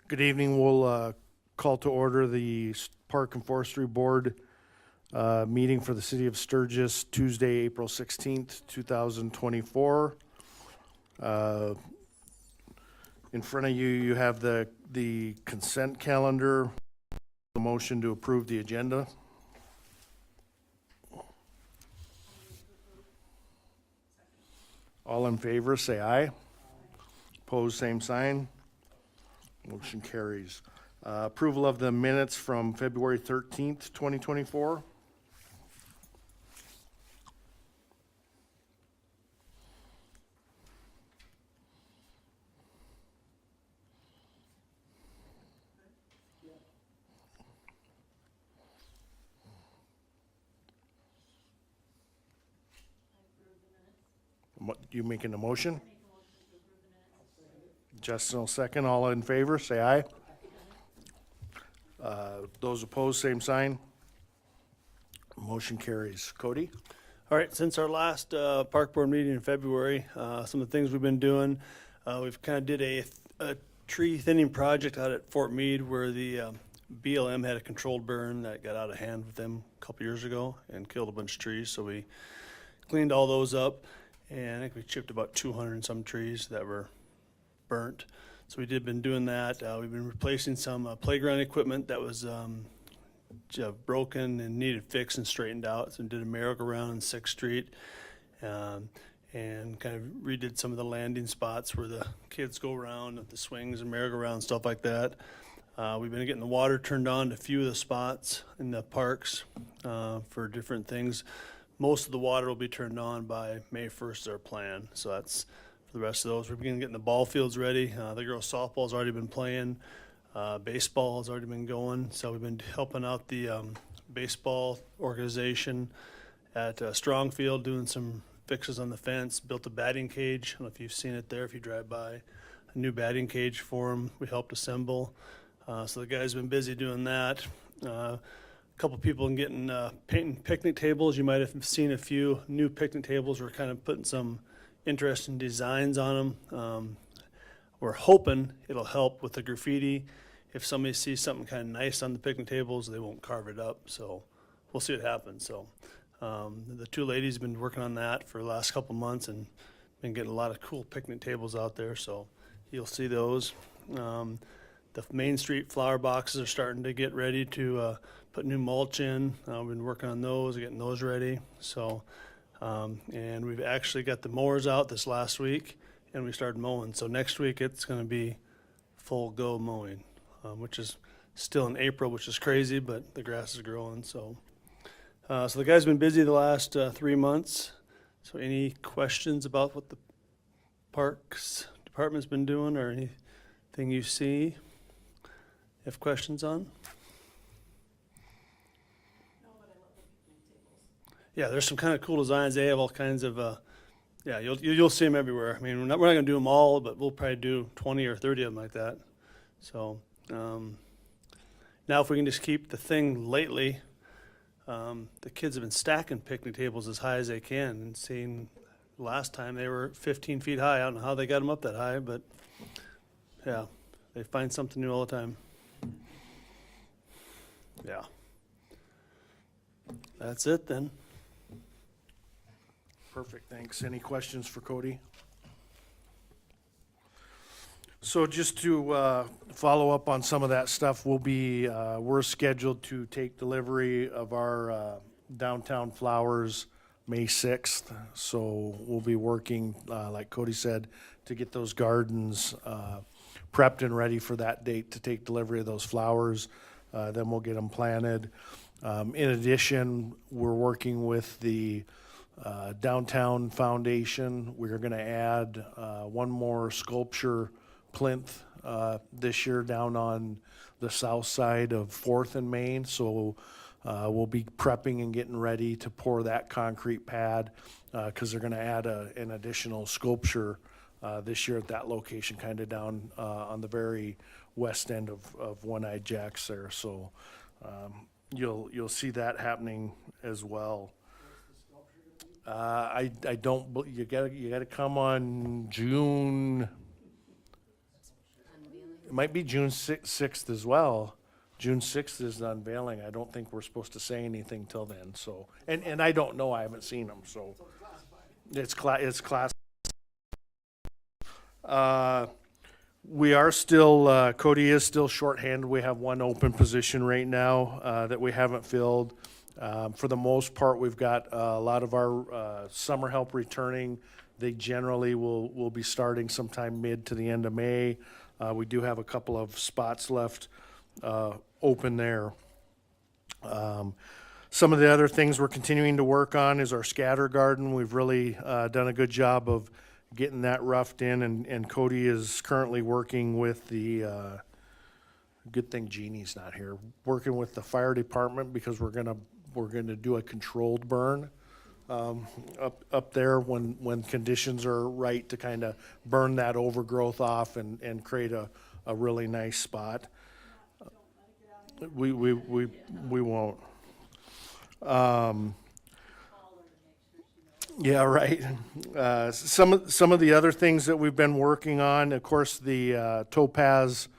Good evening. We'll call to order the Park and Forestry Board meeting for the City of Sturgis, Tuesday, April 16th, 2024. In front of you, you have the consent calendar, the motion to approve the agenda. All in favor, say aye. Opposed, same sign. Motion carries. Approval of the minutes from February 13th, 2024. You making a motion? Justin will second. All in favor, say aye. Those opposed, same sign. Motion carries. Cody? All right, since our last park board meeting in February, some of the things we've been doing, we've kind of did a tree thinning project out at Fort Meade where the BLM had a controlled burn that got out of hand with them a couple years ago and killed a bunch of trees. So we cleaned all those up, and I think we chipped about 200 and some trees that were burnt. So we did been doing that. We've been replacing some playground equipment that was broken and needed fixed and straightened out. So we did a merry-go-round on 6th Street and kind of redid some of the landing spots where the kids go around, the swings and merry-go-round, stuff like that. We've been getting the water turned on to a few of the spots in the parks for different things. Most of the water will be turned on by May 1st is our plan. So that's for the rest of those. We're beginning getting the ball fields ready. The girls' softball's already been playing. Baseball has already been going. So we've been helping out the baseball organization at Strongfield, doing some fixes on the fence, built a batting cage. I don't know if you've seen it there if you drive by. A new batting cage for them we helped assemble. So the guys have been busy doing that. A couple people getting painting picnic tables. You might have seen a few new picnic tables. We're kind of putting some interesting designs on them. We're hoping it'll help with the graffiti. If somebody sees something kind of nice on the picnic tables, they won't carve it up. So we'll see what happens. So the two ladies have been working on that for the last couple months and been getting a lot of cool picnic tables out there. So you'll see those. The Main Street flower boxes are starting to get ready to put new mulch in. We've been working on those, getting those ready. So, and we've actually got the mowers out this last week, and we started mowing. So next week it's going to be full go mowing, which is still in April, which is crazy, but the grass is growing. So, so the guys have been busy the last 3 months. So any questions about what the Parks Department's been doing or anything you see? Have questions on? Yeah, there's some kind of cool designs. They have all kinds of, yeah, you'll see them everywhere. I mean, we're not going to do them all, but we'll probably do 20 or 30 of them like that. So now if we can just keep the thing lately, the kids have been stacking picnic tables as high as they can. And seeing last time they were 15 feet high. I don't know how they got them up that high, but yeah, they find something new all the time. Yeah. That's it then. Perfect, thanks. Any questions for Cody? So just to follow up on some of that stuff, we're scheduled to take delivery of our downtown flowers May 6th. So we'll be working, like Cody said, to get those gardens prepped and ready for that date to take delivery of those flowers. Then we'll get them planted. In addition, we're working with the Downtown Foundation. We're going to add one more sculpture plinth this year down on the south side of 4th and Main. So we'll be prepping and getting ready to pour that concrete pad because they're going to add an additional sculpture this year at that location, kind of down on the very west end of One-Eyed Jack's there. So you'll see that happening as well. I don't. You gotta come on June. It might be June 6th as well. June 6th is the unveiling. I don't think we're supposed to say anything till then, so. And I don't know, I haven't seen them, so. It's class. We are still, Cody is still shorthanded. We have one open position right now that we haven't filled. For the most part, we've got a lot of our summer help returning. They generally will be starting sometime mid to the end of May. We do have a couple of spots left open there. Some of the other things we're continuing to work on is our scatter garden. We've really done a good job of getting that roughed in, and Cody is currently working with the, good thing Jeannie's not here, working with the fire department because we're gonna do a controlled burn up there when conditions are right to kind of burn that overgrowth off and create a really nice spot. We won't. Yeah, right. Some of the other things that we've been working on, of course, the Topaz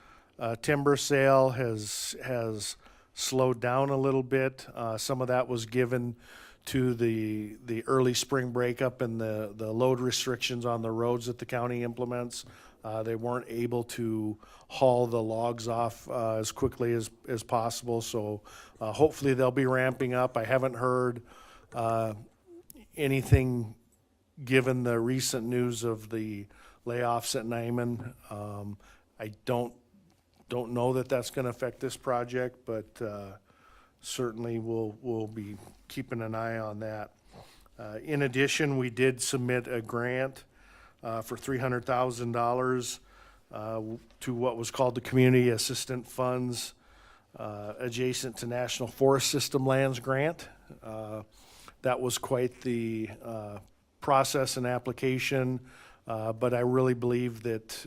timber sale has slowed down a little bit. Some of that was given to the early spring breakup and the load restrictions on the roads that the county implements. They weren't able to haul the logs off as quickly as possible, so hopefully they'll be ramping up. I haven't heard anything given the recent news of the layoffs at Nyman. I don't know that that's going to affect this project, but certainly we'll be keeping an eye on that. In addition, we did submit a grant for $300,000 to what was called the Community Assistant Funds adjacent to National Forest System Lands Grant. That was quite the process and application, but I really believe that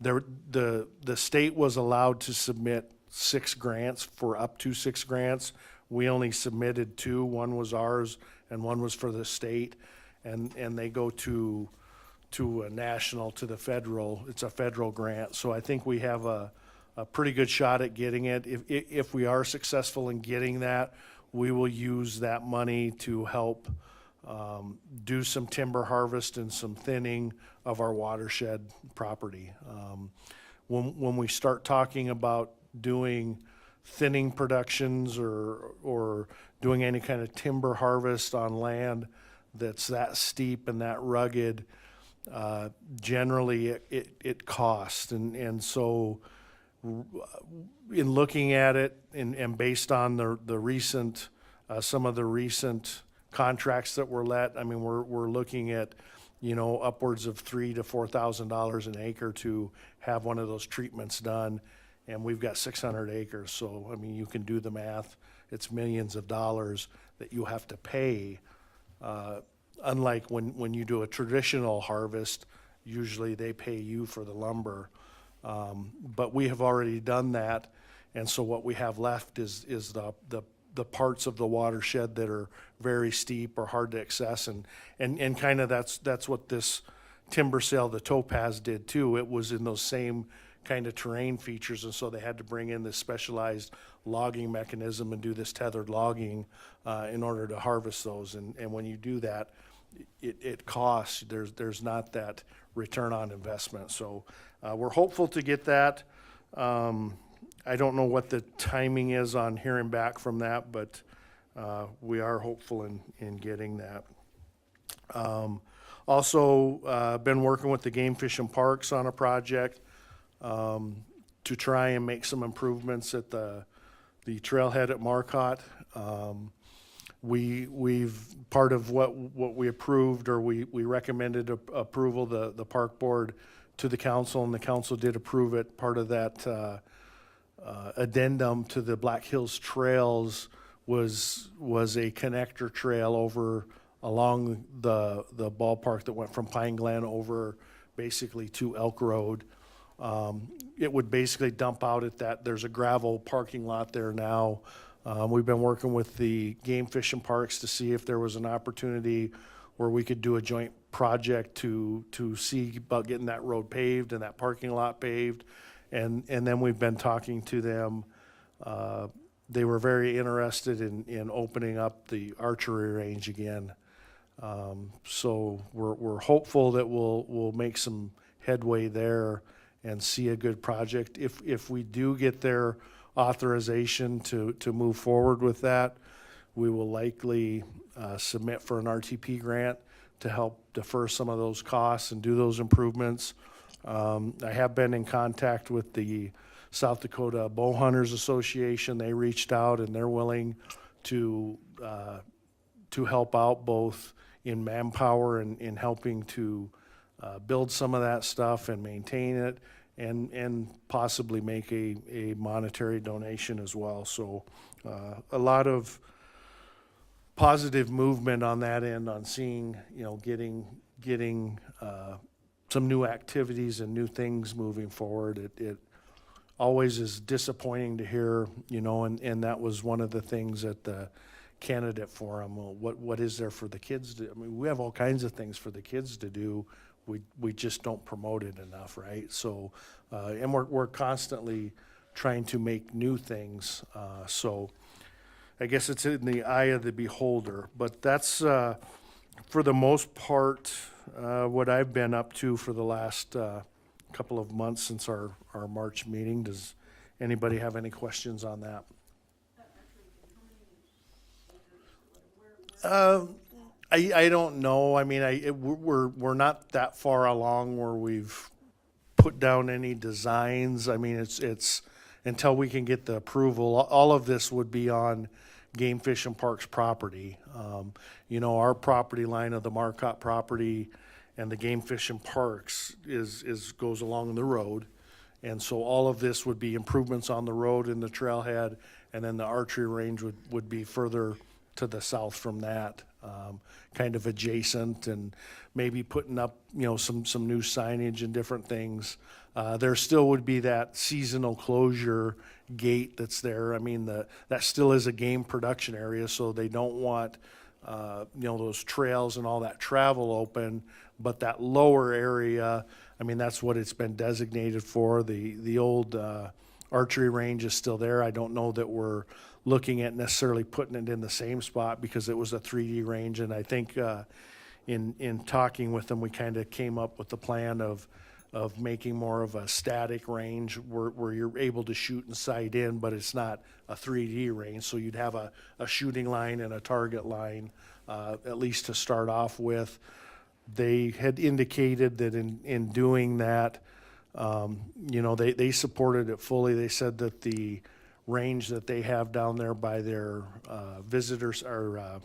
the state was allowed to submit 6 grants for up to 6 grants. We only submitted 2. One was ours and one was for the state, and they go to a national, to the federal. It's a federal grant, so I think we have a pretty good shot at getting it. If we are successful in getting that, we will use that money to help do some timber harvest and some thinning of our watershed property. When we start talking about doing thinning productions or doing any kind of timber harvest on land that's that steep and that rugged, generally it costs. And so in looking at it and based on the recent, some of the recent contracts that were let, I mean, we're looking at, upwards of $3,000 to $4,000 an acre to have one of those treatments done. And we've got 600 acres. So, I mean, you can do the math. It's millions of dollars that you have to pay. Unlike when you do a traditional harvest, usually they pay you for the lumber. But we have already done that. And so what we have left is the parts of the watershed that are very steep or hard to access. And kind of that's what this timber sale, the Topaz, did too. It was in those same kind of terrain features, and so they had to bring in this specialized logging mechanism and do this tethered logging in order to harvest those. And when you do that, it costs. There's not that return on investment. So we're hopeful to get that. I don't know what the timing is on hearing back from that, but we are hopeful in getting that. Also, been working with the Game Fish and Parks on a project to try and make some improvements at the trailhead at Marcotte. We've part of what we approved, or we recommended approval, the park board to the council, and the council did approve it. Part of that addendum to the Black Hills Trails was a connector trail over along the ballpark that went from Pine Glen over basically to Elk Road. It would basically dump out at that. There's a gravel parking lot there now. We've been working with the Game Fish and Parks to see if there was an opportunity where we could do a joint project to see about getting that road paved and that parking lot paved. And then we've been talking to them. They were very interested in opening up the archery range again. So we're hopeful that we'll make some headway there and see a good project. If we do get their authorization to move forward with that, we will likely submit for an RTP grant to help defer some of those costs and do those improvements. I have been in contact with the South Dakota Bow Hunters Association. They reached out and they're willing to help out both in manpower and in helping to build some of that stuff and maintain it, and possibly make a monetary donation as well. So a lot of positive movement on that end, on seeing, getting some new activities and new things moving forward. It always is disappointing to hear, and that was one of the things at the candidate forum. Well, what is there for the kids to, we have all kinds of things for the kids to do. We just don't promote it enough, right? So, and we're constantly trying to make new things. So I guess it's in the eye of the beholder, but that's, for the most part, what I've been up to for the last couple of months since our March meeting. Does anybody have any questions on that? I don't know. I mean, we're not that far along where we've put down any designs. I mean, it's until we can get the approval. All of this would be on Game Fish and Parks property. Our property line of the Marcotte property and the Game Fish and Parks goes along the road. And so all of this would be improvements on the road and the trailhead, and then the archery range would be further to the south from that, kind of adjacent, and maybe putting up, some new signage and different things. There still would be that seasonal closure gate that's there. I mean, that still is a game production area, so they don't want, those trails and all that travel open. But that lower area, I mean, that's what it's been designated for. The old archery range is still there. I don't know that we're looking at necessarily putting it in the same spot because it was a 3D range. And I think in talking with them, we kind of came up with the plan of making more of a static range where you're able to shoot and sight in, but it's not a 3D range. So you'd have a shooting line and a target line, at least to start off with. They had indicated that in doing that, they supported it fully. They said that the range that they have down there by their visitors, or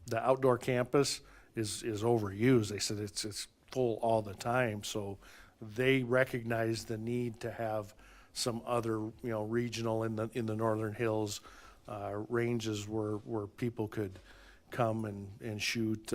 the outdoor campus, is overused. They said it's full all the time. So they recognize the need to have some other, regional in the Northern Hills ranges where people could come and shoot.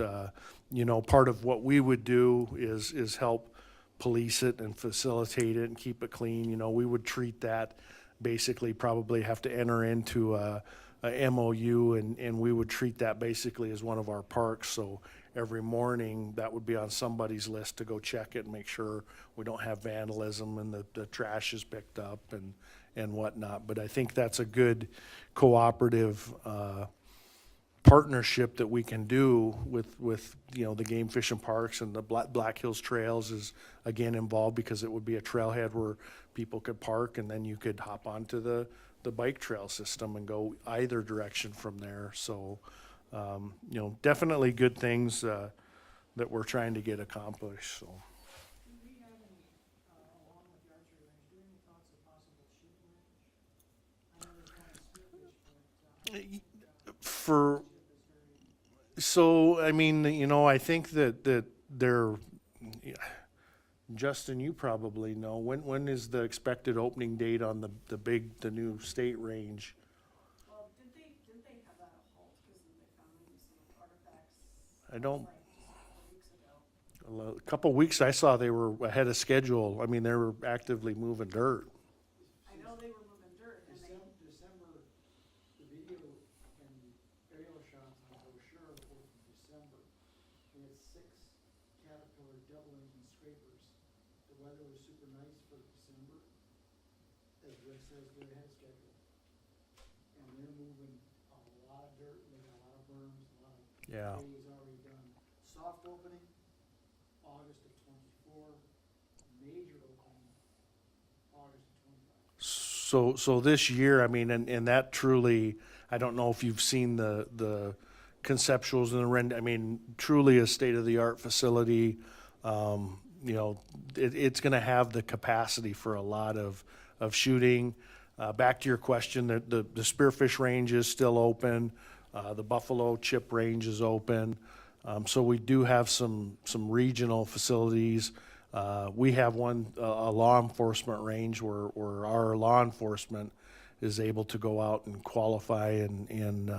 Part of what we would do is help police it and facilitate it and keep it clean. We would treat that, basically probably have to enter into a MOU, and we would treat that basically as one of our parks. So every morning that would be on somebody's list to go check it and make sure we don't have vandalism and the trash is picked up and whatnot. But I think that's a good cooperative partnership that we can do with the Game Fish and Parks, and the Black Hills Trails is again involved because it would be a trailhead where people could park, and then you could hop onto the bike trail system and go either direction from there. So definitely good things that we're trying to get accomplished. So Do we have any, along with the archery range, do you have any thoughts of possible shooting range? I know there's one in Sturgis, but for So, I mean, I think that they're, Justin, you probably know, when is the expected opening date on the new state range? Well, didn't they have that a halt because they found some artifacts? I don't, Like a couple weeks ago. a couple weeks I saw they were ahead of schedule. I mean, they were actively moving dirt. I know they were moving dirt and they, December, the video and aerial shots on the brochure were from December. We had 6 Caterpillar double engine scrapers. The weather was super nice for December. as Rick says, they're ahead of schedule. And they're moving a lot of dirt, they got a lot of berms, a lot of Yeah. days already done. Soft opening, August of '24, major opening, August of '25. So this year, I mean, and that truly, I don't know if you've seen the conceptuals and the render, I mean, truly a state-of-the-art facility. You know, it's gonna have the capacity for a lot of shooting. Back to your question, the spearfish range is still open. The buffalo chip range is open. So we do have some regional facilities. We have one, a law enforcement range where our law enforcement is able to go out and qualify and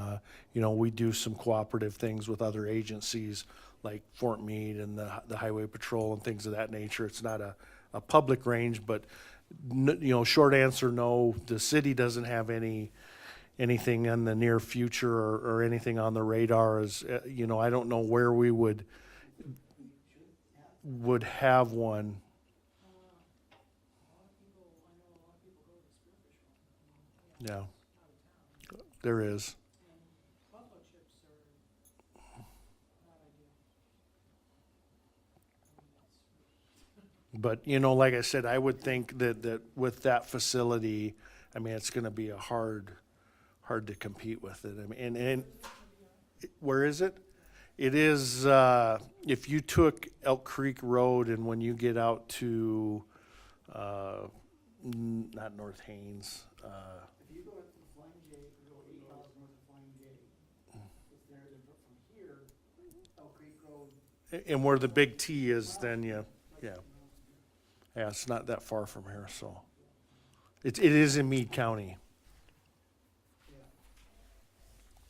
you know, we do some cooperative things with other agencies like Fort Meade and the Highway Patrol and things of that nature. It's not a public range, but you know, short answer, no, the city doesn't have anything in the near future or anything on the radar. Is you know, I don't know where we would have one. A lot of people, I know a lot of people go to the spearfish one, Yeah, out of town. there is. And buffalo chips are not ideal. But, you know, like I said, I would think that with that facility, I mean, it's gonna be a hard to compete with it. I mean, and where is it? It is, if you took Elk Creek Road and when you get out to, not North Haynes, If you go to Flying J, if you go 8 miles north of Flying J, it's there, then from here, Elk Creek Road. and where the big T is, then yeah. Yeah, it's not that far from here, so. It is in Meade County.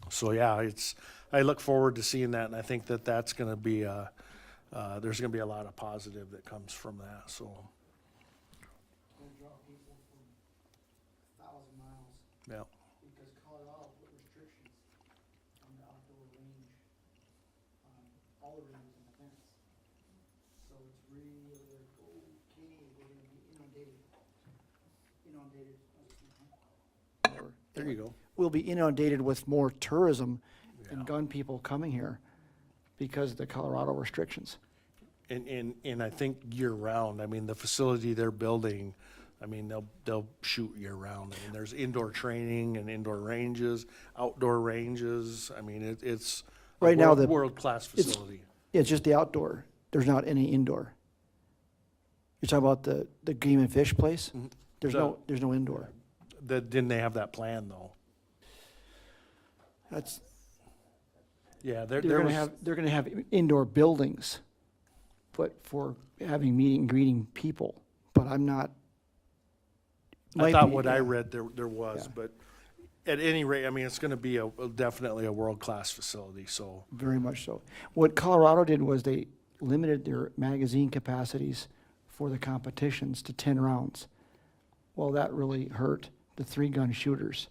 So, yeah, I look forward to seeing that, and I think that that's gonna be, there's gonna be a lot of positive that comes from that, so, Gonna draw people from 1,000 miles, yeah. because Colorado put restrictions on the outdoor range, on all the ranges in the fence. So it's really like, okay, we're gonna be inundated, There you go. we'll be inundated with more tourism Yeah. and gun people coming here because of the Colorado restrictions. And I think year-round, I mean, the facility they're building, I mean, they'll shoot year-round. I mean, there's indoor training and indoor ranges, outdoor ranges. I mean, it's a Right now, world-class facility. It's just the outdoor. There's not any indoor. You're talking about the game and fish place? Mhm. There's no indoor. Didn't they have that plan, though? That's, Yeah, they're there was, gonna have indoor buildings, but for having meeting and greeting people, but I'm not. I might thought be- what I yeah. read there was, Yeah. but at any rate, I mean, it's gonna be definitely a world-class facility, so. Very much so. What Colorado did was they limited their magazine capacities for the competitions to 10 rounds. Well, that really hurt the 3-gun shooters.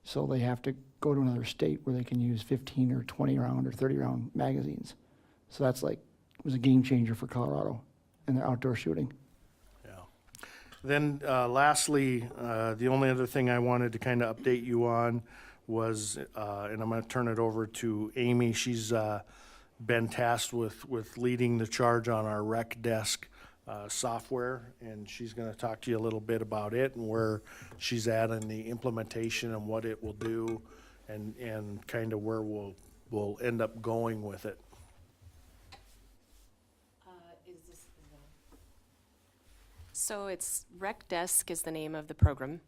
So they have to go to another state where they can use 15 or 20 round or 30 round magazines. So that's like, it was a game changer for Colorado and their outdoor shooting. Yeah. Then lastly, the only other thing I wanted to kind of update you on was, and I'm going to turn it over to Amy. She's been tasked with leading the charge on our rec desk software, and she's going to talk to you a little bit about it and where she's at in the implementation and what it will do and kind of where we'll end up going with it. So it's Rec Desk is the name of the program,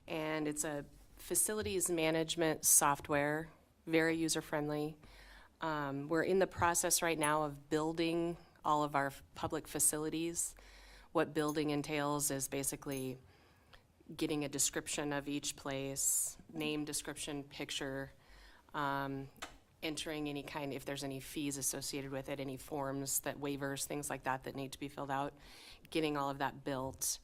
and it's a facilities management software, very user-friendly. We're in the process right now of building all of our public facilities. What building entails is basically getting a description of each place, name, description, picture, entering any kind, if there's any fees associated with it, any forms that waivers, things like that need to be filled out, getting all of that built.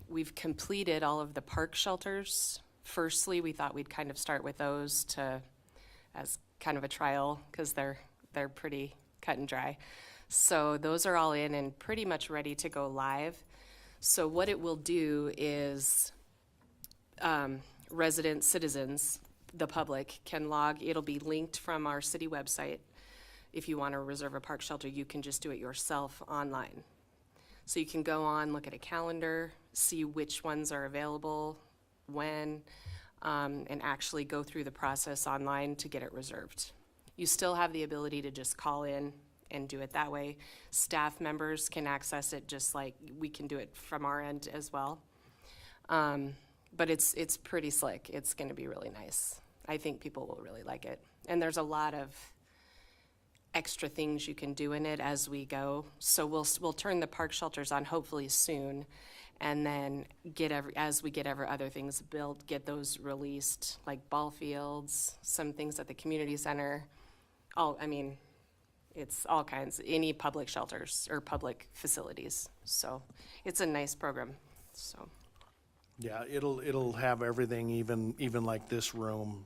We've completed all of the park shelters. Firstly, we thought we'd kind of start with those as kind of a trial because they're pretty cut and dry. So those are all in and pretty much ready to go live. So what it will do is residents, citizens, the public can log, it'll be linked from our city website. If you want to reserve a park shelter, you can just do it yourself online. So you can go on, look at a calendar, see which ones are available, when, and actually go through the process online to get it reserved. You still have the ability to just call in and do it that way. Staff members can access it just like we can do it from our end as well. But it's pretty slick. It's going to be really nice. I think people will really like it. And there's a lot of extra things you can do in it as we go. So we'll turn the park shelters on hopefully soon, and then as we get other things built, get those released, like ball fields, some things at the community center. It's all kinds, any public shelters or public facilities. So it's a nice program. So. Yeah, it'll have everything, even like this room,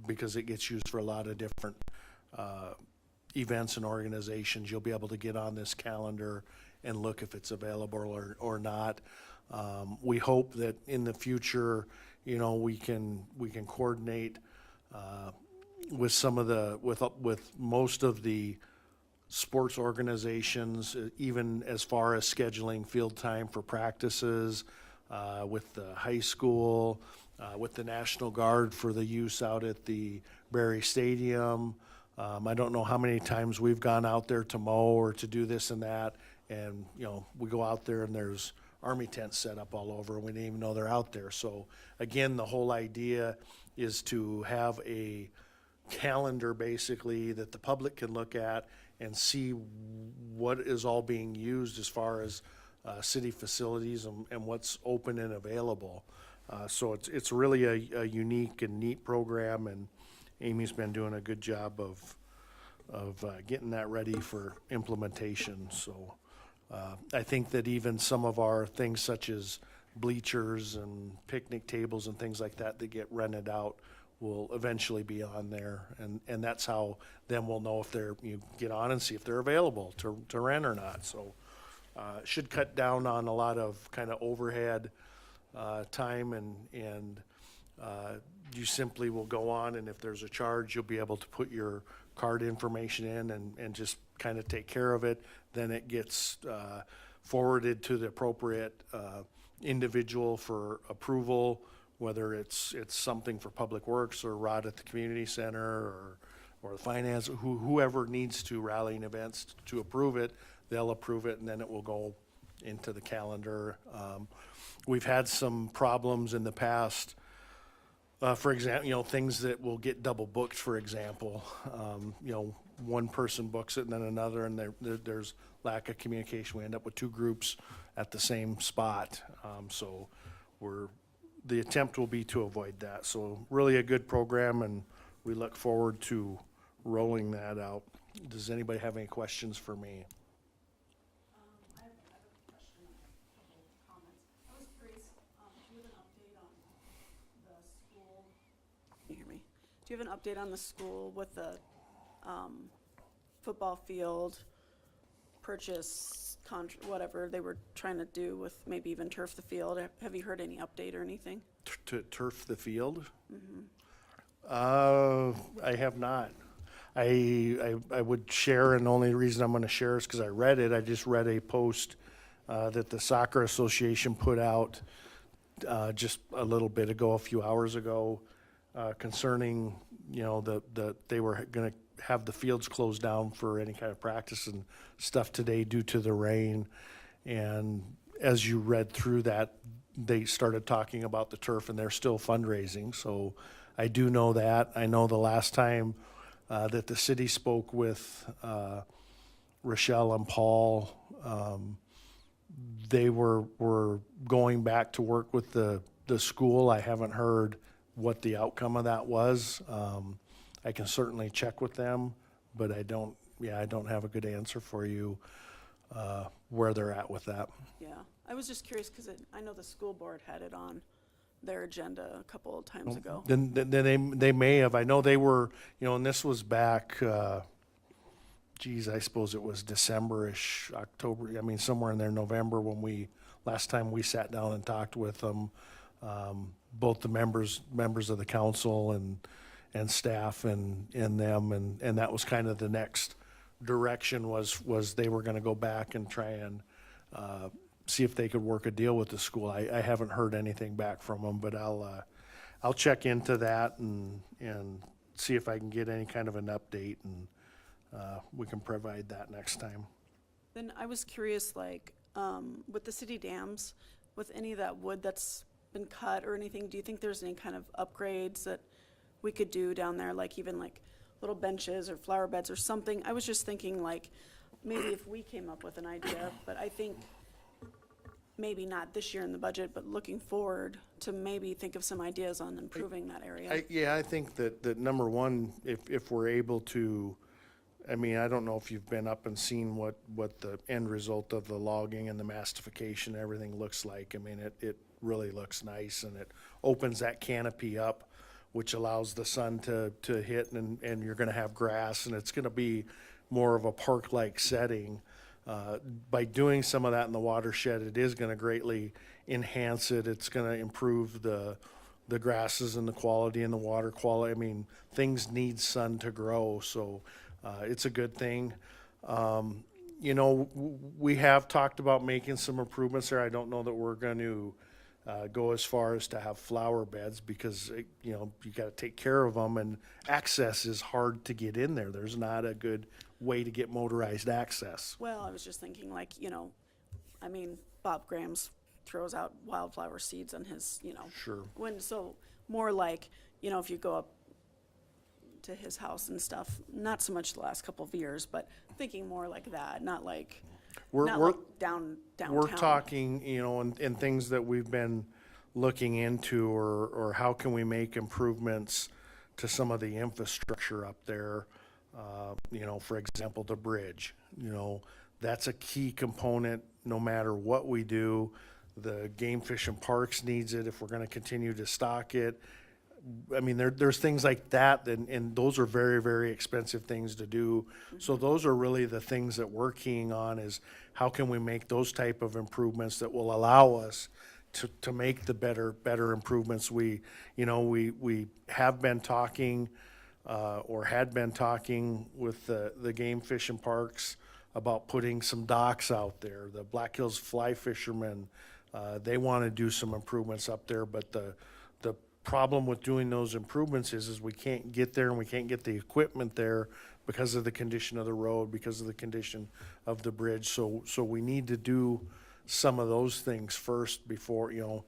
because it gets used for a lot of different events and organizations. You'll be able to get on this calendar and look if it's available or not. We hope that in the future, we can coordinate with some of with most of the sports organizations, even as far as scheduling field time for practices. With the high school, with the National Guard for the use out at the Berry Stadium. I don't know how many times we've gone out there to mow or to do this and that, and we go out there and there's army tents set up all over, and we didn't even know they're out there. So again, the whole idea is to have a calendar basically that the public can look at and see what is all being used as far as city facilities and what's open and available. So it's really a unique and neat program, and Amy's been doing a good job of getting that ready for implementation. So I think that even some of our things such as bleachers and picnic tables and things like that get rented out will eventually be on there, and that's how then we'll know if you get on and see if they're available to rent or not. So it should cut down on a lot of kind of overhead time, and you simply will go on, and if there's a charge, you'll be able to put your card information in and just kind of take care of it. Then it gets forwarded to the appropriate individual for approval, whether it's something for Public Works or Rod at the community center or the finance, whoever needs to rallying events to approve it. They'll approve it, and then it will go into the calendar. We've had some problems in the past. For example, things that will get double booked, for example. One person books it and then another, and there's lack of communication. We end up with two groups at the same spot. So the attempt will be to avoid that. So really a good program, and we look forward to rolling that out. Does anybody have any questions for me? I have a question, a couple of comments. I was curious, do you have an update on the school? Can you hear me? Do you have an update on the school with the football field purchase, whatever they were trying to do with maybe even turf the field? Have you heard any update or anything? To turf the field? I have not. I would share, and the only reason I'm going to share is because I read it. I just read a post that the Soccer Association put out just a little bit ago, a few hours ago, concerning they were going to have the fields closed down for any kind of practice and stuff today due to the rain. And as you read through that, they started talking about the turf, and they're still fundraising. So I do know that. I know the last time that the city spoke with Rochelle and Paul, they were going back to work with the school. I haven't heard what the outcome of that was. I can certainly check with them, but I don't have a good answer for you where they're at with that. Yeah, I was just curious because I know the school board had it on their agenda a couple of times ago. Then they may have. I know they were, and this was back, I suppose it was December-ish, October, somewhere in there, November, when last time we sat down and talked with them. both the members of the council and staff and them, and that was kind of the next direction was they were gonna go back and try and see if they could work a deal with the school. I haven't heard anything back from them, but I'll check into that and see if I can get any kind of an update, and we can provide that next time. Then I was curious, like, with the city dams, with any of that wood that's been cut or anything, do you think there's any kind of upgrades that we could do down there, like even like little benches or flower beds or something? I was just thinking, like, maybe if we came up with an idea, but I think maybe not this year in the budget, but looking forward to maybe think of some ideas on improving that area. Yeah, I think that number one, if we're able to, I mean, I don't know if you've been up and seen what the end result of the logging and the mastification and everything looks like. I mean, it really looks nice, and it opens that canopy up, which allows the sun to hit, and you're gonna have grass, and it's gonna be more of a park-like setting. By doing some of that in the watershed, it is gonna greatly enhance it. It's gonna improve the grasses and the quality and the water quality. I mean, things need sun to grow, so it's a good thing. You know, we have talked about making some improvements there. I don't know that we're going to go as far as to have flower beds, because, you know, you got to take care of them, and access is hard to get in there. There's not a good way to get motorized access. Well, I was just thinking, like, you know, I mean, Bob Grams throws out wildflower seeds on his, you know. Sure. So more like, you know, if you go up to his house and stuff, not so much the last couple of years, but thinking more like that, not like We're downtown. We're talking, you know, and things that we've been looking into, or how can we make improvements to some of the infrastructure up there. You know, for example, the bridge, you know, that's a key component no matter what we do. The Game Fish and Parks needs it if we're gonna continue to stock it. I mean, there's things like that, and those are very, very expensive things to do. So those are really the things that we're keying on, is how can we make those type of improvements that will allow us to make the better improvements. We have been talking, or had been talking with the Game Fish and Parks about putting some docks out there. The Black Hills Fly Fishermen, they want to do some improvements up there, but the problem with doing those improvements is we can't get there, and we can't get the equipment there because of the condition of the road, because of the condition of the bridge. So we need to do some of those things first before, you know,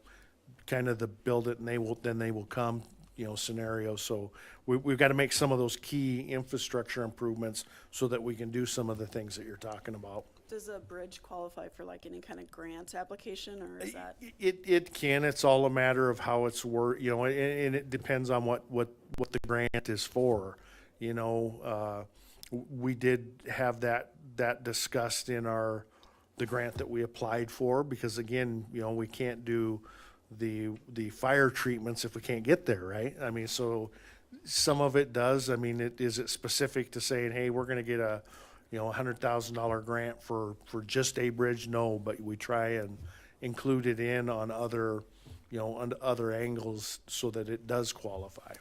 kind of the build it and then they will come, you know, scenario. So we've got to make some of those key infrastructure improvements so that we can do some of the things that you're talking about. Does a bridge qualify for like any kind of grant application, or is that? It can. It's all a matter of how it's you know, and it depends on what the grant is for. You know, we did have that discussed in the grant that we applied for, because again, you know, we can't do the fire treatments if we can't get there, right? I mean, so some of it does. I mean, is it specific to saying, hey, we're going to get a $100,000 grant for just a bridge? No, but we try and include it in on other, you know, on other angles so that it does qualify.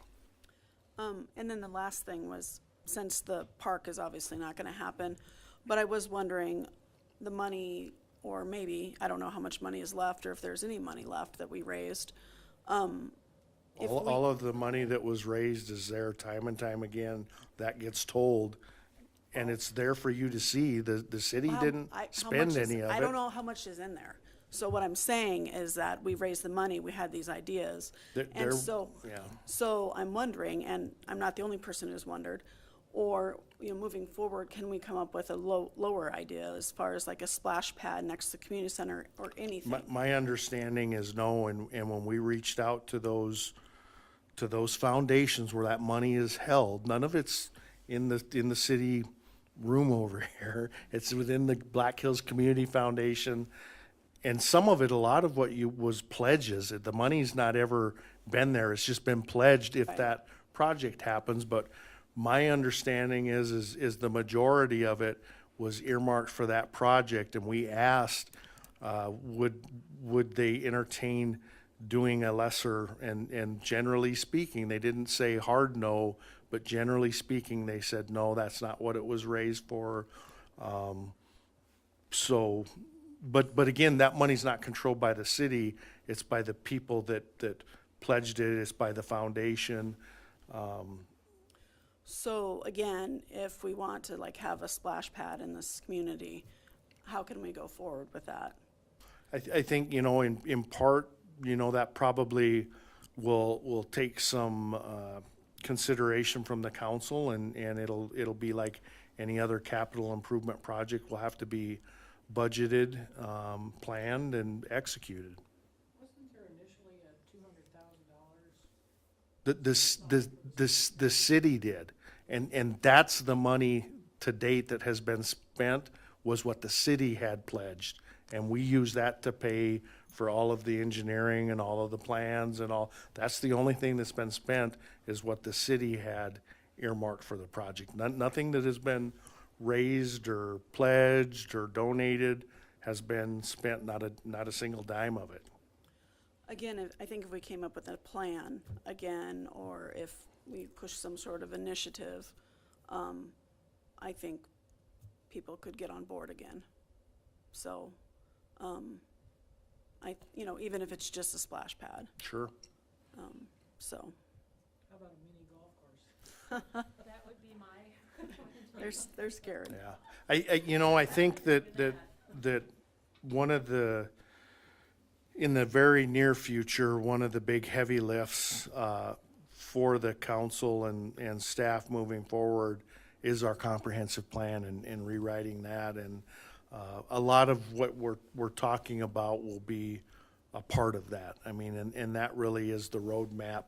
And then the last thing was, since the park is obviously not going to happen, but I was wondering, the money, or maybe, I don't know how much money is left, or if there's any money left that we raised. All of the money that was raised is there time and time again. That gets told, and it's there for you to see. The city didn't spend any of it. I don't know how much is in there. So what I'm saying is that we raised the money, we had these ideas. And so I'm wondering, and I'm not the only person who's wondered, or, you know, moving forward, can we come up with a lower idea as far as like a splash pad next to the community center or anything? My understanding is no, and when we reached out to those foundations where that money is held, none of it's in the city room over here. It's within the Black Hills Community Foundation, and some of it, a lot of what was pledges. The money's not ever been there. It's just been pledged if that project happens. But my understanding is the majority of it was earmarked for that project, and we asked, would they entertain doing a lesser, and generally speaking, they didn't say hard no, but generally speaking, they said, no, that's not what it was raised for. So, but again, that money's not controlled by the city, it's by the people that pledged it, it's by the foundation. So again, if we want to like have a splash pad in this community, how can we go forward with that? I think, you know, in part, you know, that probably will take some consideration from the council, and it'll be like any other capital improvement project, will have to be budgeted, planned, and executed. Wasn't there initially $200,000? The city did, and that's the money to date that has been spent, was what the city had pledged. And we use that to pay for all of the engineering and all of the plans and all. That's the only thing that's been spent, is what the city had earmarked for the project. Nothing that has been raised or pledged or donated has been spent, not a single dime of it. Again, I think if we came up with a plan again, or if we push some sort of initiative, I think people could get on board again. So, you know, even if it's just a splash pad, Sure. so, How about a mini golf course? That would be my, they're scared. Yeah. You know, I think that one of the, in the very near future, one of the big heavy lifts for the council and staff moving forward is our comprehensive plan, and rewriting that. And a lot of what we're talking about will be a part of that. I mean, and that really is the roadmap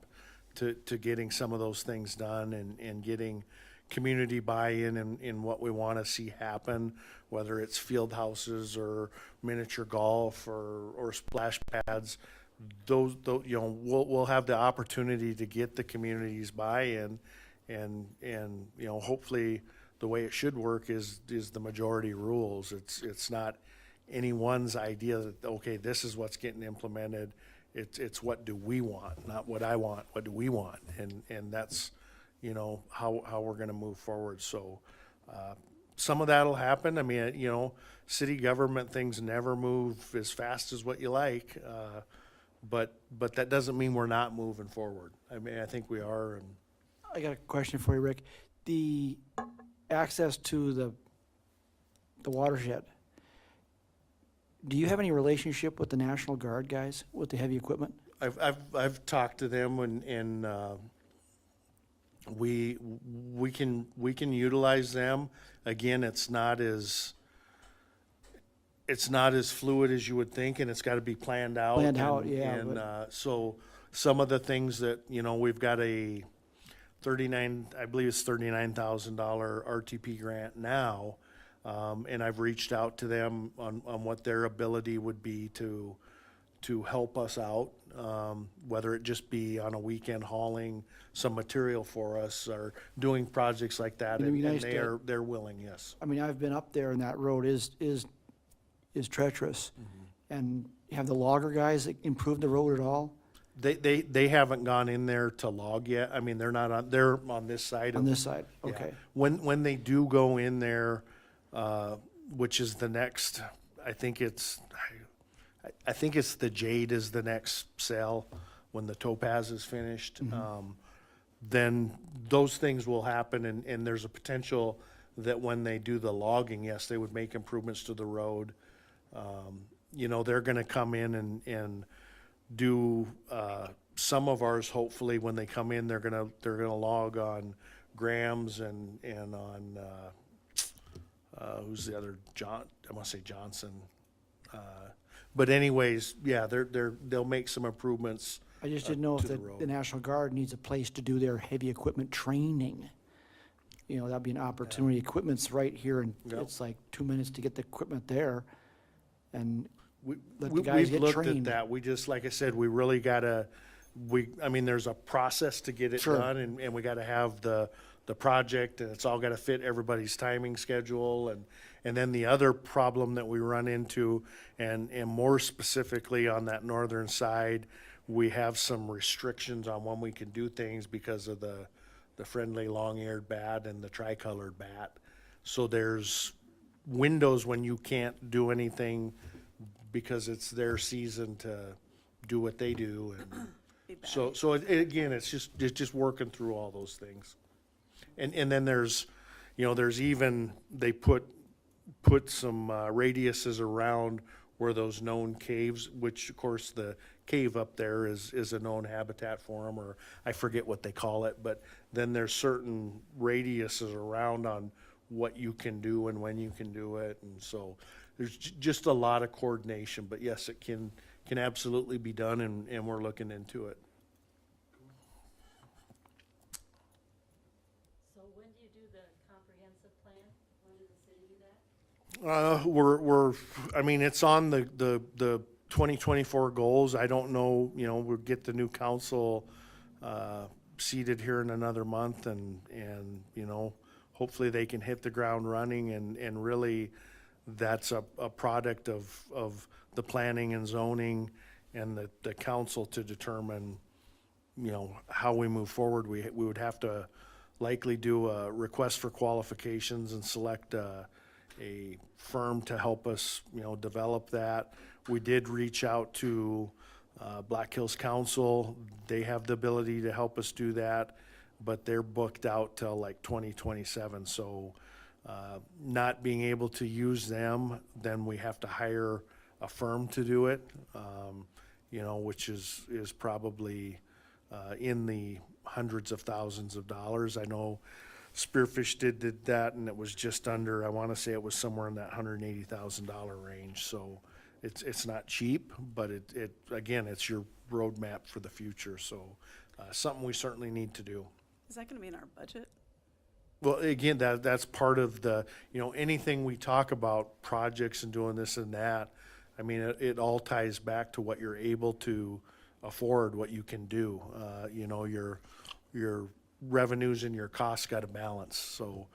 to getting some of those things done, and getting community buy-in in what we want to see happen, whether it's field houses or miniature golf or splash pads. Those, you know, we'll have the opportunity to get the community's buy-in, and you know, hopefully the way it should work is the majority rules. It's not anyone's idea that, okay, this is what's getting implemented. It's what do we want, not what I want, what do we want? And that's, you know, how we're gonna move forward. So, some of that'll happen. I mean, you know, city government, things never move as fast as what you like. But that doesn't mean we're not moving forward. I mean, I think we are. And I got a question for you, Rick. The access to the watershed, do you have any relationship with the National Guard guys with the heavy equipment? I've talked to them, and we can utilize them. Again, it's not as fluid as you would think, and it's got to be planned out. Planned out, yeah, And so some of the things that, you know, we've got a $39,000 RTP grant now, and I've reached out to them on what their ability would be to help us out, whether it just be on a weekend hauling some material for us or doing projects like that. It'd be And nice to- they're willing, yes. I mean, I've been up there, and that road is treacherous. And have the logger guys improved the road at all They haven't gone in there to log yet. I mean, they're on this side. on of- this side? yeah. Okay. When they do go in there, which is the next, I think it's the Jade is the next sale when the Topaz is finished. Then those things will happen, and there's a potential that when they do the logging, yes, they would make improvements to the road. You know, they're gonna come in and do, some of ours, hopefully, when they come in, they're gonna log on Graham's and on, who's the other, I wanna say Johnson. But anyways, yeah, they'll make some improvements. I just didn't know if to the the road. National Guard needs a place to do their heavy equipment training. You know, that'd be an opportunity. Equipment's right here, and Yep. it's like 2 minutes to get the equipment there. And We- let the we- guys We've get looked at trained. that. We just, like I said, we really gotta, I mean, there's a process to get it Sure. done, and we gotta have the project, and it's all gotta fit everybody's timing schedule. And then the other problem that we run into, and more specifically on that northern side, we have some restrictions on when we can do things because of the friendly long-eared bat and the tricolored bat. So there's windows when you can't do anything because it's their season to do what they do. And Be back. so again, it's just working through all those things. And then there's, there's even, they put some radiuses around where those known caves, which of course the cave up there is a known habitat for them, or I forget what they call it, but then there's certain radiuses around on what you can do and when you can do it, and so there's just a lot of coordination, but yes, it can absolutely be done, and we're looking into it. So when do you do the comprehensive plan? When does the city do that? I mean, it's on the 2024 goals. I don't know, we'll get the new council seated here in another month, and hopefully they can hit the ground running, and really that's a product of the planning and zoning and the council to determine, how we move forward. We would have to likely do a request for qualifications and select a firm to help us, develop that. We did reach out to Black Hills Council. They have the ability to help us do that, but they're booked out till like 2027. So not being able to use them, then we have to hire a firm to do it, which is probably in the hundreds of thousands of dollars. I know Spearfish did that, and it was just under, I want to say it was somewhere in that $180,000 range. So it's not cheap, but it again, it's your roadmap for the future. So something we certainly need to do. Is that gonna be in our budget? Well, again, that's part of the, anything we talk about, projects and doing this and that, I mean, it all ties back to what you're able to afford, what you can do. Your revenues and your costs got to balance. So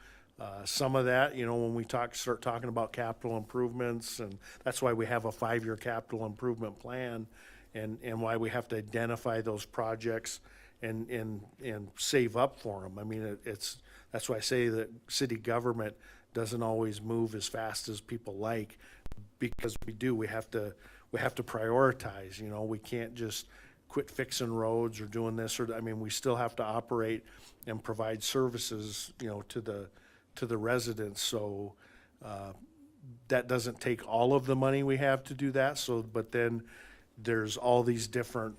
some of that, when we start talking about capital improvements, and that's why we have a 5-year capital improvement plan, and why we have to identify those projects and save up for them. I mean, that's why I say that city government doesn't always move as fast as people like, because we have to prioritize. We can't just quit fixing roads or doing this, we still have to operate and provide services, to the residents. So that doesn't take all of the money we have to do that. So, but then there's all these different,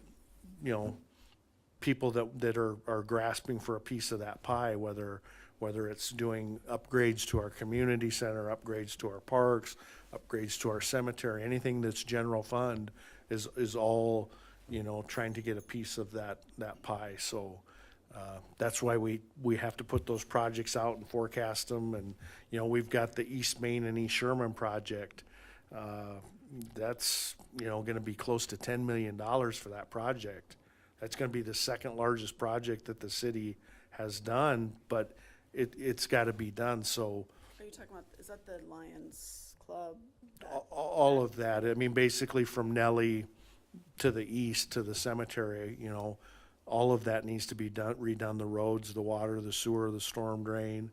people that are grasping for a piece of that pie, whether it's doing upgrades to our community center, upgrades to our parks, upgrades to our cemetery, anything that's general fund is all, trying to get a piece of that pie. So that's why we have to put those projects out and forecast them. And, we've got the East Main and East Sherman project. That's, going to be close to $10 million for that project. That's going to be the second largest project that the city has done, but it's got to be done. So Are you talking about, is that the Lions Club? all of that, basically from Nellie to the east to the cemetery, all of that needs to be done, redone, the roads, the water, the sewer, the storm drain.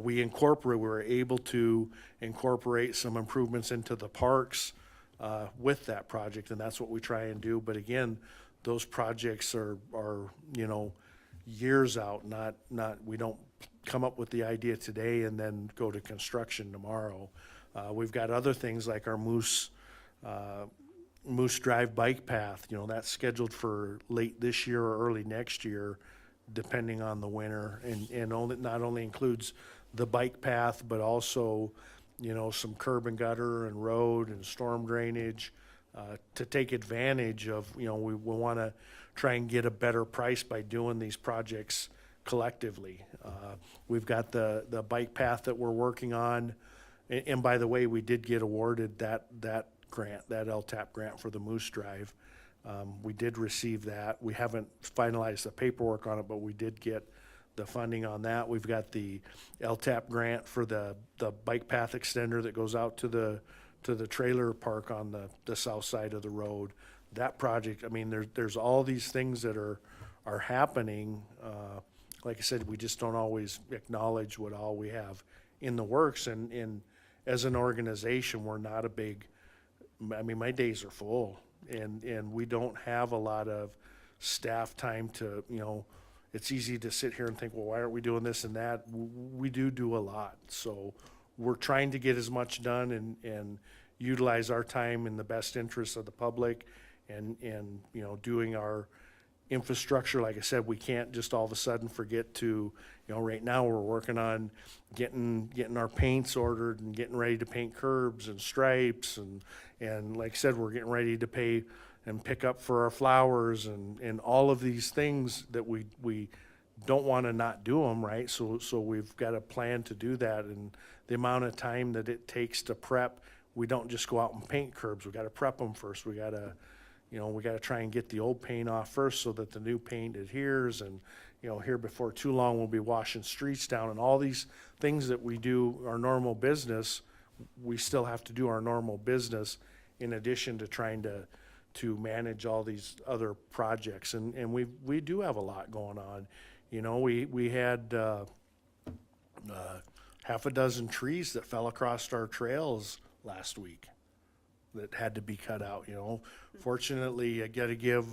We were able to incorporate some improvements into the parks with that project, and that's what we try and do. But again, those projects are years out, not we don't come up with the idea today and then go to construction tomorrow. We've got other things like our Moose Drive bike path, that's scheduled for late this year or early next year, depending on the winter, and not only includes the bike path, but also, some curb and gutter and road and storm drainage, to take advantage of, we want to try and get a better price by doing these projects collectively. We've got the bike path that we're working on, and by the way, we did get awarded that grant, that LTAP grant for the Moose Drive. We did receive that. We haven't finalized the paperwork on it, but we did get the funding on that. We've got the LTAP grant for the bike path extender that goes out to the trailer park on the south side of the road. that project, I mean, there's all these things that are happening. Like I said, we just don't always acknowledge what all we have in the works, and as an organization, we're not a big, I mean, my days are full, and we don't have a lot of staff time to, it's easy to sit here and think, well, why aren't we doing this and that? We do a lot, so we're trying to get as much done and utilize our time in the best interest of the public, and doing our infrastructure. Like I said, we can't just all of a sudden forget to, right now we're working on getting our paints ordered and getting ready to paint curbs and stripes, and like I said, we're getting ready to pay and pick up for our flowers and all of these things that we don't want to not do them, right? So we've got a plan to do that, and the amount of time that it takes to prep, we don't just go out and paint curbs. We got to prep them first. We got to try and get the old paint off first so that the new paint adheres, and here before too long we'll be washing streets down, and all these things that we do our normal business, we still have to do our normal business in addition to trying to manage all these other projects, and we do have a lot going on. We had half a dozen trees that fell across our trails last week that had to be cut out. Fortunately, I got to give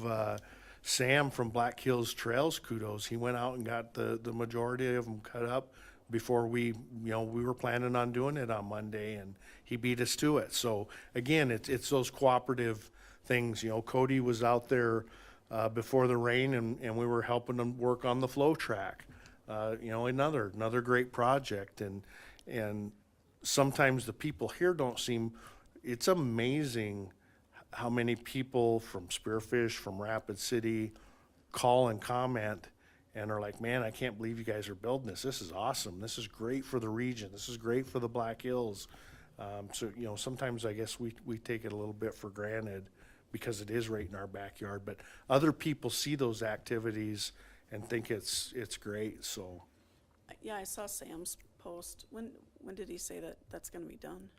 Sam from Black Hills Trails kudos. He went out and got the majority of them cut up before we were planning on doing it on Monday, and he beat us to it. So again, it's those cooperative things. Cody was out there before the rain, and we were helping them work on the flow track. Another great project, and sometimes the people here don't seem. It's amazing how many people from Spearfish, from Rapid City, call and comment and are like, man, I can't believe you guys are building this. This is awesome. This is great for the region. This is great for the Black Hills. So sometimes I guess we take it a little bit for granted because it is right in our backyard, but other people see those activities and think it's great, so. Yeah, I saw Sam's post. When did he say that that's gonna be done?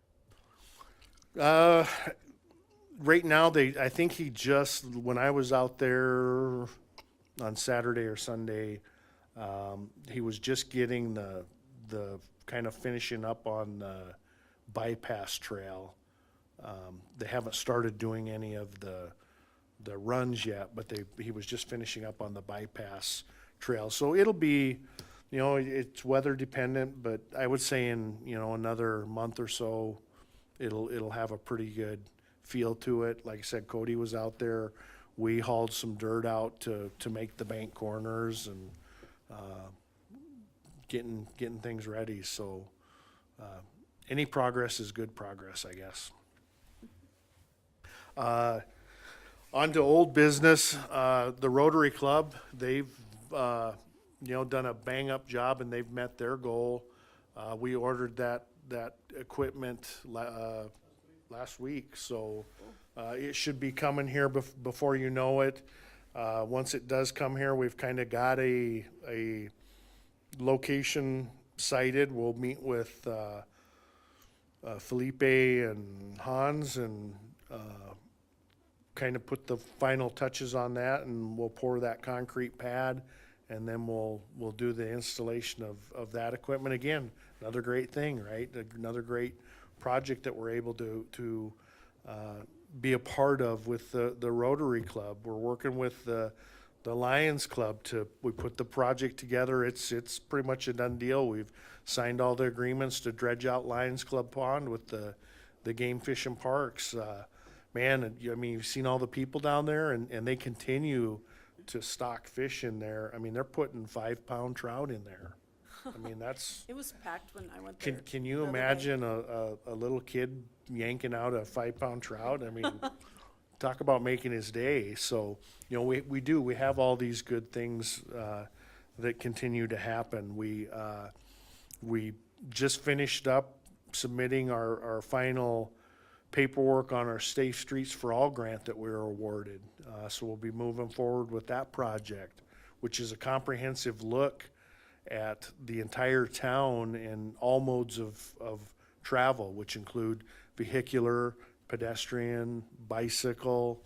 Right now, I think he just, when I was out there on Saturday or Sunday, he was just getting the kind of finishing up on the bypass trail. They haven't started doing any of the runs yet, but he was just finishing up on the bypass trail. So it'll be, it's weather dependent, but I would say in, another month or so, it'll have a pretty good feel to it. Like I said, Cody was out there. We hauled some dirt out to make the bank corners and getting things ready. So any progress is good progress, I guess. On to old business. The Rotary Club, they've done a bang up job, and they've met their goal. We ordered that equipment last week, so it should be coming here before you know it. Once it does come here, we've kind of got a location cited. We'll meet with Felipe and Hans and kind of put the final touches on that, and we'll pour that concrete pad, and then we'll do the installation of that equipment. Again, another great thing, right? Another great project that we're able to be a part of with the Rotary Club. We're working with the Lions Club we put the project together. It's pretty much a done deal. We've signed all the agreements to dredge out Lions Club Pond with the game fish and parks. Man, I mean, you've seen all the people down there, and they continue to stock fish in there. I mean, they're putting 5-pound trout in there. I mean, that's. It was packed when I went there. Can you the other day. imagine a little kid yanking out a 5-pound trout? I mean, talk about making his day. So, we have all these good things that continue to happen. We just finished up submitting our final paperwork on our Safe Streets for All grant that we were awarded. So we'll be moving forward with that project, which is a comprehensive look at the entire town and all modes of travel, which include vehicular, pedestrian, bicycle,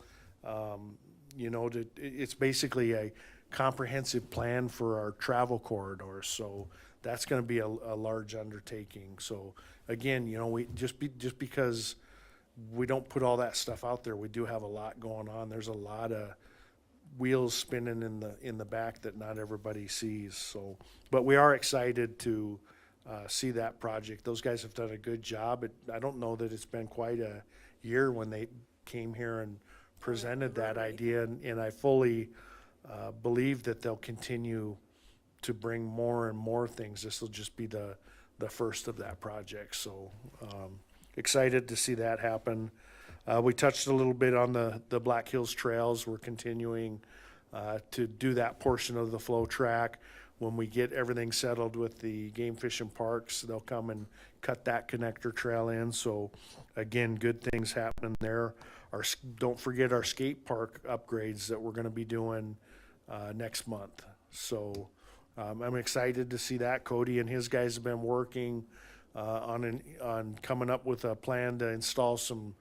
You know, it's basically a comprehensive plan for our travel corridors, so that's gonna be a large undertaking. So again, you know, we just because we don't put all that stuff out there, we do have a lot going on. There's a lot of wheels spinning in the back that not everybody sees, so, but we are excited to see that project. Those guys have done a good job. I don't know that it's been quite a year when they came here and presented that idea, and I fully believe that they'll continue to bring more and more things. This will just be the first of that project, so excited to see that happen. We touched a little bit on the Black Hills Trails. We're continuing to do that portion of the flow track. When we get everything settled with the game fish and parks, they'll come and cut that connector trail in. So again, good things happening there. Don't forget our skate park upgrades that we're gonna be doing next month. So I'm excited to see that. Cody and his guys have been working on coming up with a plan to install some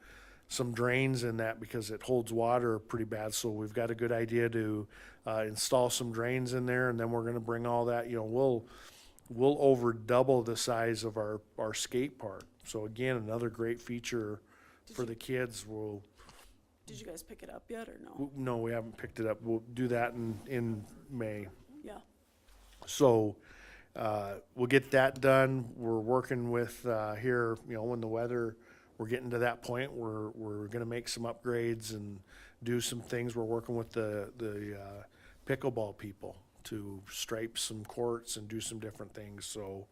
drains in that because it holds water pretty bad. So we've got a good idea to install some drains in there, and then we're gonna bring all that, you know, we'll over double the size of our skate park. So again, another great feature for the kids. Did you guys pick it up yet or no? No, we haven't picked it up. We'll do that in May. Yeah. So we'll get that done. We're working with here, you know, when the weather, we're getting to that point where we're gonna make some upgrades and do some things. We're working with the pickleball people to stripe some courts and do some different things. So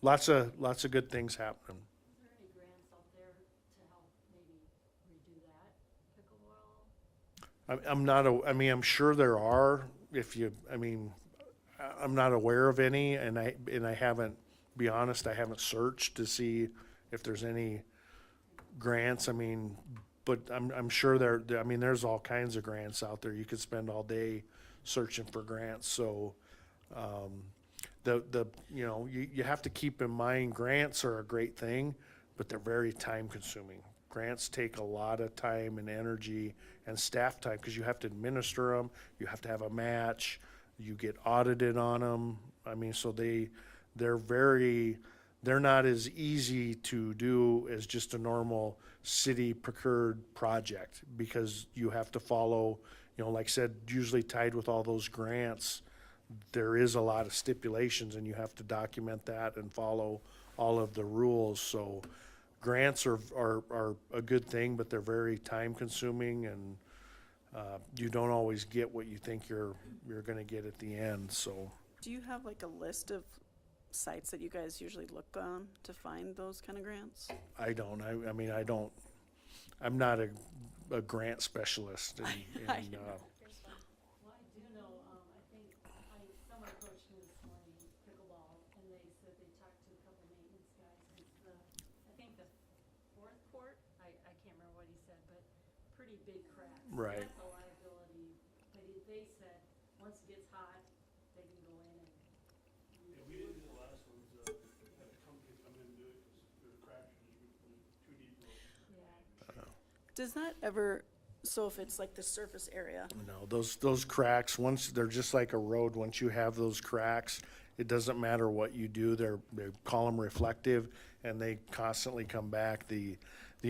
lots of good things happening. Is there any grants out there to help maybe redo that pickleball? I'm sure there are. I'm not aware of any, and I haven't, be honest, I haven't searched to see if there's any grants. But I'm sure there's all kinds of grants out there. You could spend all day searching for grants. So, you have to keep in mind, grants are a great thing, but they're very time consuming. Grants take a lot of time and energy and staff time because you have to administer them. You have to have a match. You get audited on them. So they're not as easy to do as just a normal city procured project because you have to follow, like I said, usually tied with all those grants, there is a lot of stipulations and you have to document that and follow all of the rules. So grants are a good thing, but they're very time consuming and you don't always get what you think you're gonna get at the end, so. Do you have like a list of sites that you guys usually look on to find those kind of grants? I don't, I'm not a grant specialist and Well, I do know, I think, someone approached me this morning, pickleball, and they said they talked to a couple maintenance guys. I think the fourth court, I can't remember what he said, but pretty big cracks. Right. That's a liability, but they said, once it gets hot, they can go in and. Yeah, we didn't do the last ones, had a company come in and do it because the cracks were too deep. Yeah. Does that ever, so if it's like the surface area, No, those cracks, once, they're just like a road, once you have those cracks, it doesn't matter what you do, they call them reflective, and they constantly come back. The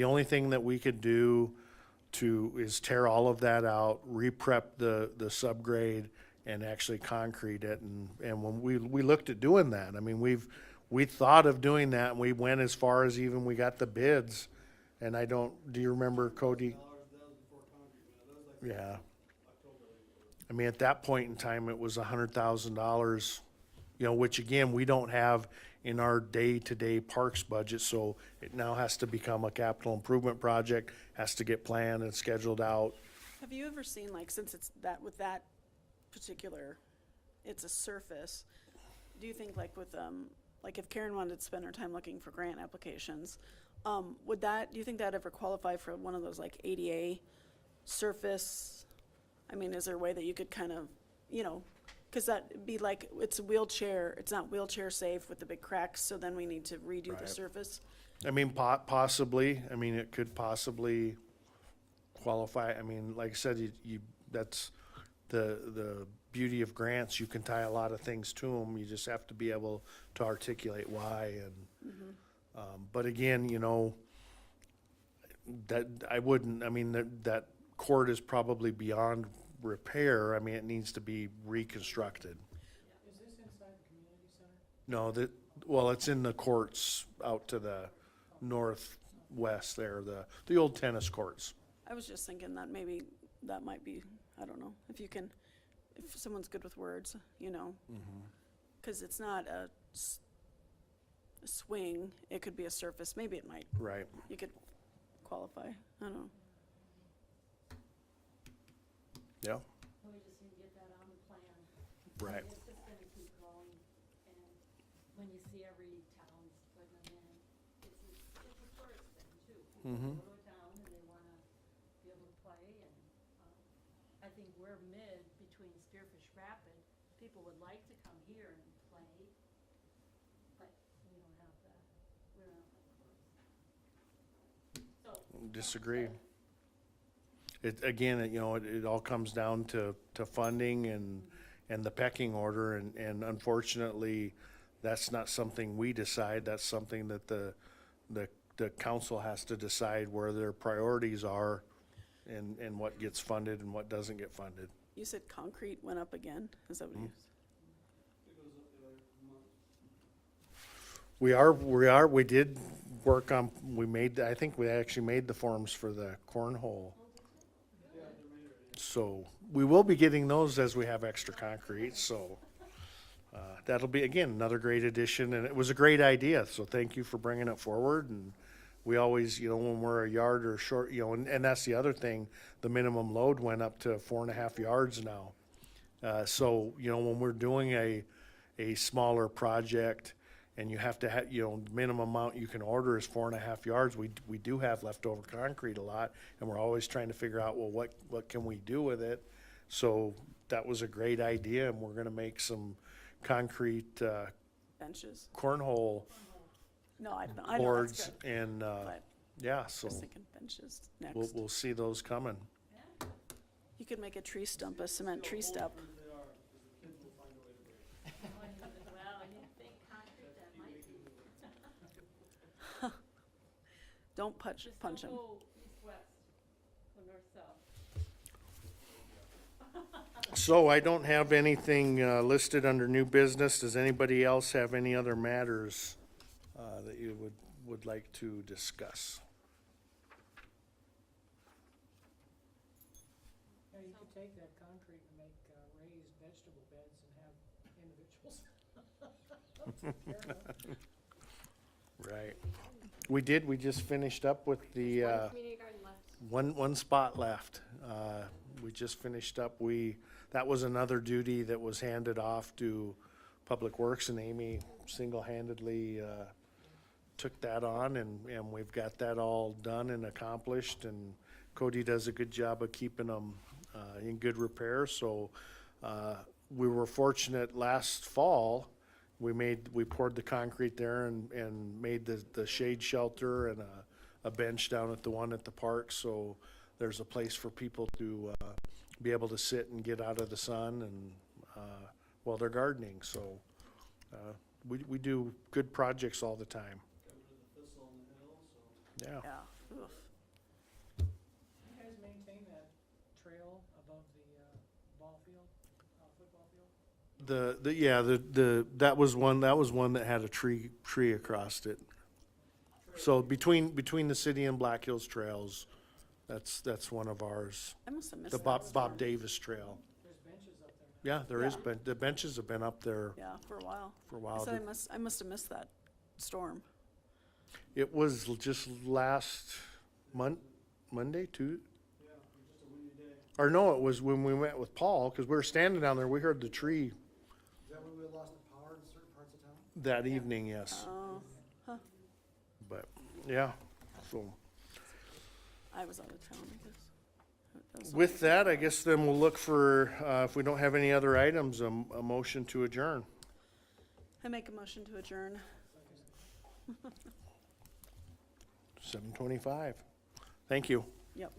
only thing that we could do is tear all of that out, re-prep the subgrade, and actually concrete it, and when we looked at doing that, we thought of doing that, and we went as far as even we got the bids, and do you remember, Cody? Yeah. At that point in time, it was $100,000, which again, we don't have in our day-to-day parks budget, so it now has to become a capital improvement project, has to get planned and scheduled out. have you ever seen, like, since it's that, with that particular, it's a surface, do you think like with, like if Karen wanted to spend her time looking for grant applications, do you think that'd ever qualify for one of those like ADA surface? Is there a way that you could kind of, cause that'd be like, it's not wheelchair safe with the big cracks, so then we need to redo the Right. surface? Possibly, it could possibly qualify. I mean, like I said, that's the beauty of grants. You can tie a lot of things to them. You just have to be able to articulate why. And but again, you know, that I wouldn't. I mean, that court is probably beyond repair. I mean, it needs to be reconstructed. Is this inside the community center? No, well, it's in the courts out to the northwest there, the old tennis courts. I was just thinking that maybe that might be, I don't know, if someone's good with words, you know. Because it's not a swing, it could be a surface, maybe it might, Right. you could qualify, I don't know. Yeah. We just need to get that on the plan. Right. It's just gonna keep growing, and when you see every town's putting them in, it's a tourist thing too. People go to a town and they wanna be able to play, and, I think we're mid between Spearfish Rapid. People would like to come here and play, but we don't have that, we don't have that course. So, Disagree. Again, you know, it all comes down to funding and the pecking order, and unfortunately, that's not something we decide. That's something that the council has to decide where their priorities are and what gets funded and what doesn't get funded. You said concrete went up again, is that what you said? We did work on, I think we actually made the forms for the cornhole. So we will be getting those as we have extra concrete, so that'll be, again, another great addition, and it was a great idea, so thank you for bringing it forward. And we always, you know, when we're a yard or short, you know, and that's the other thing, the minimum load went up to 4.5 yards now. So, you know, when we're doing a smaller project and you have to have, you know, minimum amount you can order is 4.5 yards, we do have leftover concrete a lot, and we're always trying to figure out, well, what can we do with it? So that was a great idea, and we're gonna make some concrete Benches? cornhole No, I know, that's boards, good, and but yeah, I so was thinking benches we'll next. see those coming. You could make a tree stump, a cement tree stump. well, you think concrete, that might be. Don't punch Just them. don't go east-west, or north-south. So I don't have anything listed under new business. Does anybody else have any other matters that you would like to discuss? Yeah, you could take that concrete and make raised vegetable beds and have individuals. Right. We just finished up with the Community garden left. one spot left. We just finished up. That was another duty that was handed off to Public Works, and Amy single-handedly took that on, and we've got that all done and accomplished, and Cody does a good job of keeping them in good repair. So we were fortunate last fall. We poured the concrete there and made the shade shelter and a bench down at the one at the park. So there's a place for people to be able to sit and get out of the sun and while they're gardening. So we do good projects all the time. Yeah. Yeah, oof. You guys maintain that trail above the ball field, football field? That was one that had a tree across it. So between the city and Black Hills Trails, that's one of ours. I must have missed The that Bob storm. Davis Trail. There's benches up there now. Yeah, there is, Yeah. the benches have been up there Yeah, for a while. for a while. So I must have missed that storm. It was just last Monday, too? Or no, it was when we went with Paul, because we were standing down there, we heard the tree Is that when we lost the power in certain parts of town? that evening, yes. Oh, But, yeah, so. I was out of town, I guess. That was With that, I guess then we'll look for, if we don't have any other items, a motion to adjourn. I make a motion to adjourn. 7:25. Thank you. Yep.